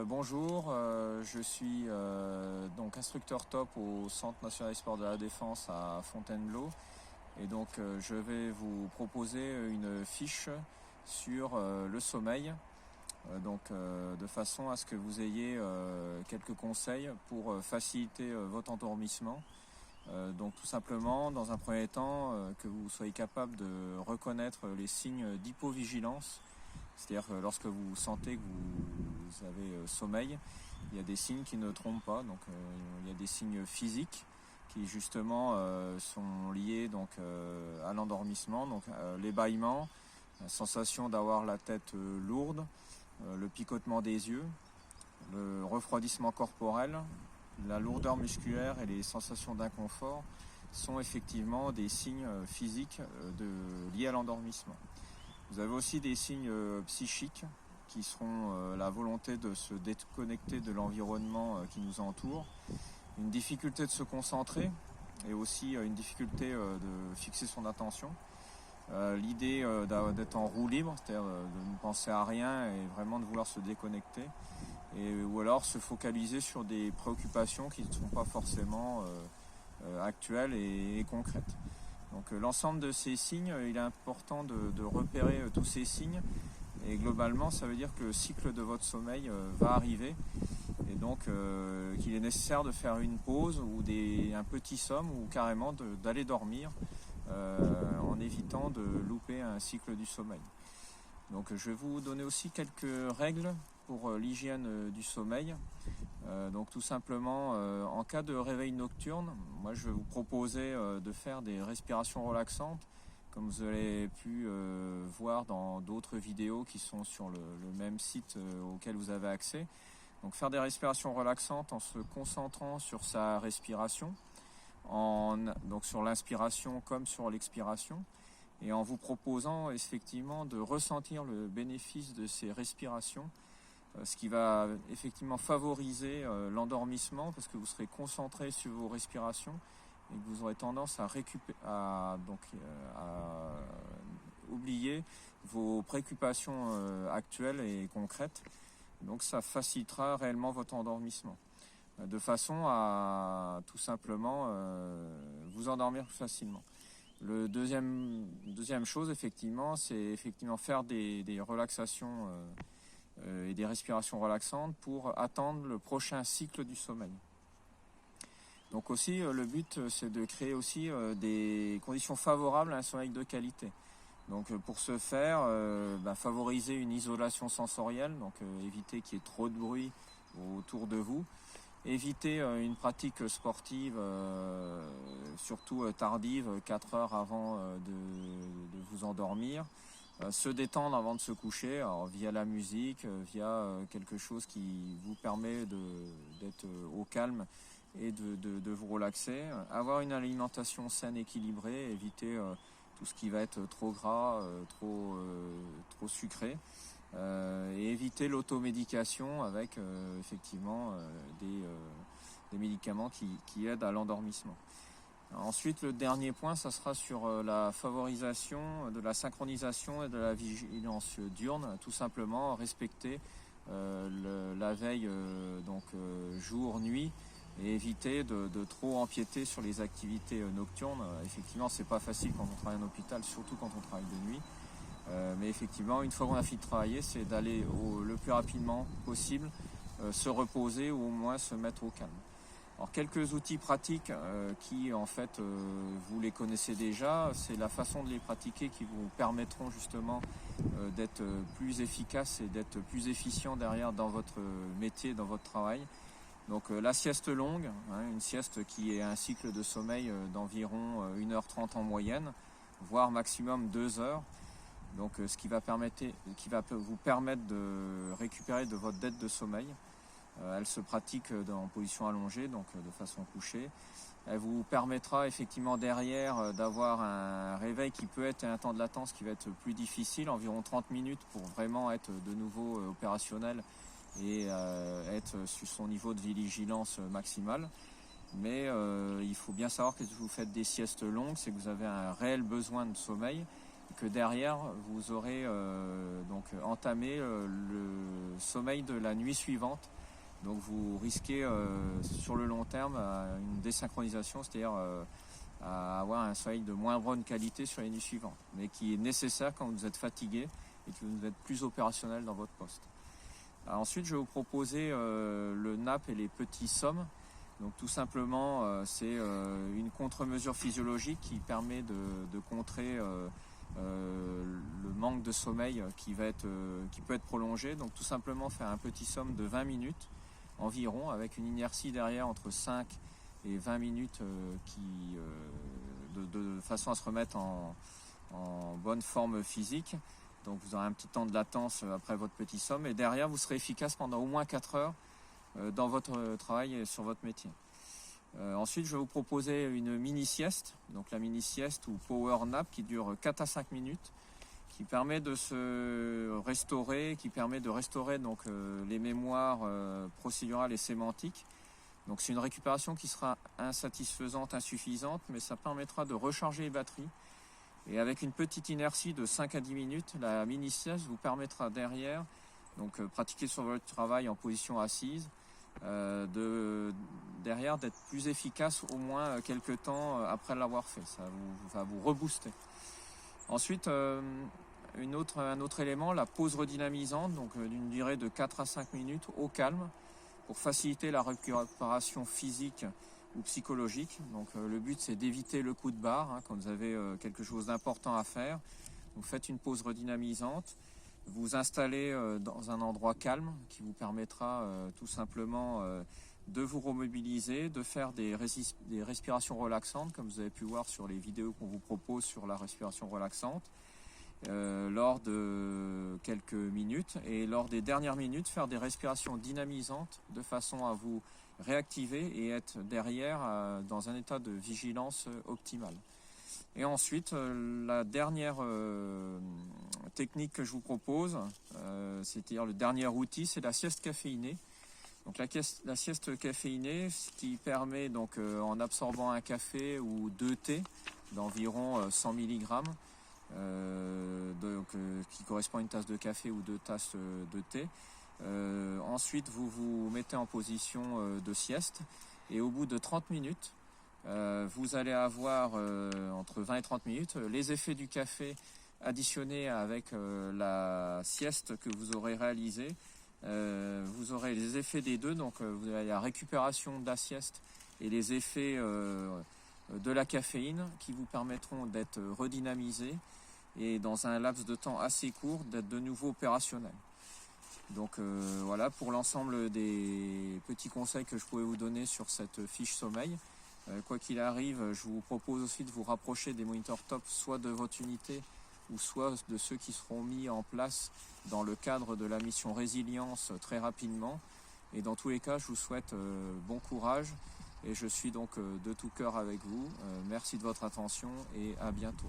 Bonjour, je suis donc instructeur top au Centre national des sports de la défense à Fontainebleau et donc je vais vous proposer une fiche sur le sommeil de façon à ce que vous ayez quelques conseils pour faciliter votre endormissement. Donc tout simplement, dans un premier temps, que vous soyez capable de reconnaître les signes d'hypovigilance. C'est-à-dire que lorsque vous sentez que vous avez sommeil, il y a des signes qui ne trompent pas. Donc il y a des signes physiques qui justement sont liés à l'endormissement. Donc les bâillements, la sensation d'avoir la tête lourde, le picotement des yeux, le refroidissement corporel, la lourdeur musculaire et les sensations d'inconfort sont effectivement des signes physiques liés à l'endormissement. Vous avez aussi des signes psychiques qui seront la volonté de se déconnecter de l'environnement qui nous entoure, une difficulté de se concentrer et aussi une difficulté de fixer son attention. L'idée d'être en roue libre, c'est-à-dire de ne penser à rien et vraiment de vouloir se déconnecter, ou alors se focaliser sur des préoccupations qui ne sont pas forcément actuelles et concrètes. Donc l'ensemble de ces signes, il est important de repérer tous ces signes et globalement ça veut dire que le cycle de votre sommeil va arriver et donc qu'il est nécessaire de faire une pause ou un petit somme ou carrément d'aller dormir en évitant de louper un cycle du sommeil. Donc je vais vous donner aussi quelques règles pour l'hygiène du sommeil. Donc tout simplement, en cas de réveil nocturne, moi je vais vous proposer de faire des respirations relaxantes, comme vous avez pu voir dans d'autres vidéos qui sont sur le même site auquel vous avez accès. Donc faire des respirations relaxantes en se concentrant sur sa respiration, donc sur l'inspiration comme sur l'expiration, et en vous proposant effectivement de ressentir le bénéfice de ces respirations, ce qui va effectivement favoriser l'endormissement parce que vous serez concentré sur vos respirations et que vous aurez tendance à oublier vos préoccupations actuelles et concrètes. Donc ça facilitera réellement votre endormissement de façon à tout simplement vous endormir plus facilement. Le deuxième chose effectivement, c'est effectivement faire des relaxations et des respirations relaxantes pour attendre le prochain cycle du sommeil. Donc aussi le but c'est de créer aussi des conditions favorables à un sommeil de qualité. Donc pour ce faire, favoriser une isolation sensorielle, donc éviter qu'il y ait trop de bruit autour de vous, éviter une pratique sportive surtout tardive 4 heures avant de vous endormir. Se détendre avant de se coucher, alors via la musique, via quelque chose qui vous permet d'être au calme et de vous relaxer. Avoir une alimentation saine, équilibrée, éviter tout ce qui va être trop gras, trop sucré. Et éviter l'automédication avec effectivement des médicaments qui aident à l'endormissement. Ensuite, le dernier point, ça sera sur la favorisation de la synchronisation et de la vigilance diurne. Tout simplement, respecter la veille jour-nuit et éviter de trop empiéter sur les activités nocturnes. Effectivement, c'est pas facile quand on travaille en hôpital, surtout quand on travaille de nuit. Mais effectivement, une fois qu'on a fini de travailler, c'est d'aller le plus rapidement possible se reposer ou au moins se mettre au calme. Alors quelques outils pratiques qui en fait vous les connaissez déjà, c'est la façon de les pratiquer qui vous permettront justement d'être plus efficace et d'être plus efficient derrière dans votre métier, dans votre travail. Donc la sieste longue, une sieste qui est un cycle de sommeil d'environ 1h30 en moyenne, voire maximum 2 heures. Donc ce qui va vous permettre de récupérer de votre dette de sommeil. Elle se pratique en position allongée, donc de façon couchée. Elle vous permettra effectivement derrière d'avoir un réveil qui peut être un temps de latence qui va être plus difficile, environ 30 minutes pour vraiment être de nouveau opérationnel et être sur son niveau de vigilance maximale. Mais il faut bien savoir que si vous faites des siestes longues, c'est que vous avez un réel besoin de sommeil, que derrière vous aurez donc entamé le sommeil de la nuit suivante. Donc vous risquez sur le long terme une désynchronisation, c'est-à-dire à avoir un sommeil de moins bonne qualité sur les nuits suivantes, mais qui est nécessaire quand vous êtes fatigué et que vous êtes plus opérationnel dans votre poste. Alors ensuite, je vais vous proposer le NAP et les petits sommes. Donc tout simplement, c'est une contre-mesure physiologique qui permet de contrer le manque de sommeil qui peut être prolongé. Donc tout simplement faire un petit somme de 20 minutes environ, avec une inertie derrière entre 5 et 20 minutes de façon à se remettre en bonne forme physique. Donc vous aurez un petit temps de latence après votre petit somme et derrière vous serez efficace pendant au moins 4 heures dans votre travail et sur votre métier. Ensuite, je vais vous proposer une mini-sieste, donc la mini-sieste ou power nap qui dure 4 à 5 minutes, qui permet de se restaurer, donc les mémoires procédurales et sémantiques. Donc c'est une récupération qui sera insatisfaisante, insuffisante, mais ça permettra de recharger les batteries. Et avec une petite inertie de 5 à 10 minutes, la mini-sieste vous permettra derrière, donc pratiquer sur votre travail en position assise, derrière d'être plus efficace au moins quelques temps après l'avoir fait. Ça va vous rebooster. Ensuite, un autre élément, la pause redynamisante, donc d'une durée de 4 à 5 minutes au calme pour faciliter la récupération physique ou psychologique. Donc le but c'est d'éviter le coup de barre quand vous avez quelque chose d'important à faire. Vous faites une pause redynamisante, vous installez dans un endroit calme qui vous permettra tout simplement de vous remobiliser, de faire des respirations relaxantes comme vous avez pu voir sur les vidéos qu'on vous propose sur la respiration relaxante lors de quelques minutes, et lors des dernières minutes faire des respirations dynamisantes de façon à vous réactiver et être derrière dans un état de vigilance optimal. Et ensuite, la dernière technique que je vous propose, c'est-à-dire le dernier outil, c'est la sieste caféinée. Donc la sieste caféinée, ce qui permet donc en absorbant un café ou 2 thés d'environ 100 mg, qui correspond à une tasse de café ou 2 tasses de thé. Ensuite, vous vous mettez en position de sieste et au bout de 30 minutes, vous allez avoir entre 20 et 30 minutes les effets du café additionnés avec la sieste que vous aurez réalisée. Vous aurez les effets des deux, donc vous avez la récupération de la sieste et les effets de la caféine qui vous permettront d'être redynamisé et dans un laps de temps assez court d'être de nouveau opérationnel. Donc voilà pour l'ensemble des petits conseils que je pouvais vous donner sur cette fiche sommeil. Quoi qu'il arrive, je vous propose aussi de vous rapprocher des moniteurs top, soit de votre unité ou soit de ceux qui seront mis en place dans le cadre de la mission résilience très rapidement. Et dans tous les cas, je vous souhaite bon courage et je suis donc de tout cœur avec vous. Merci de votre attention et à bientôt.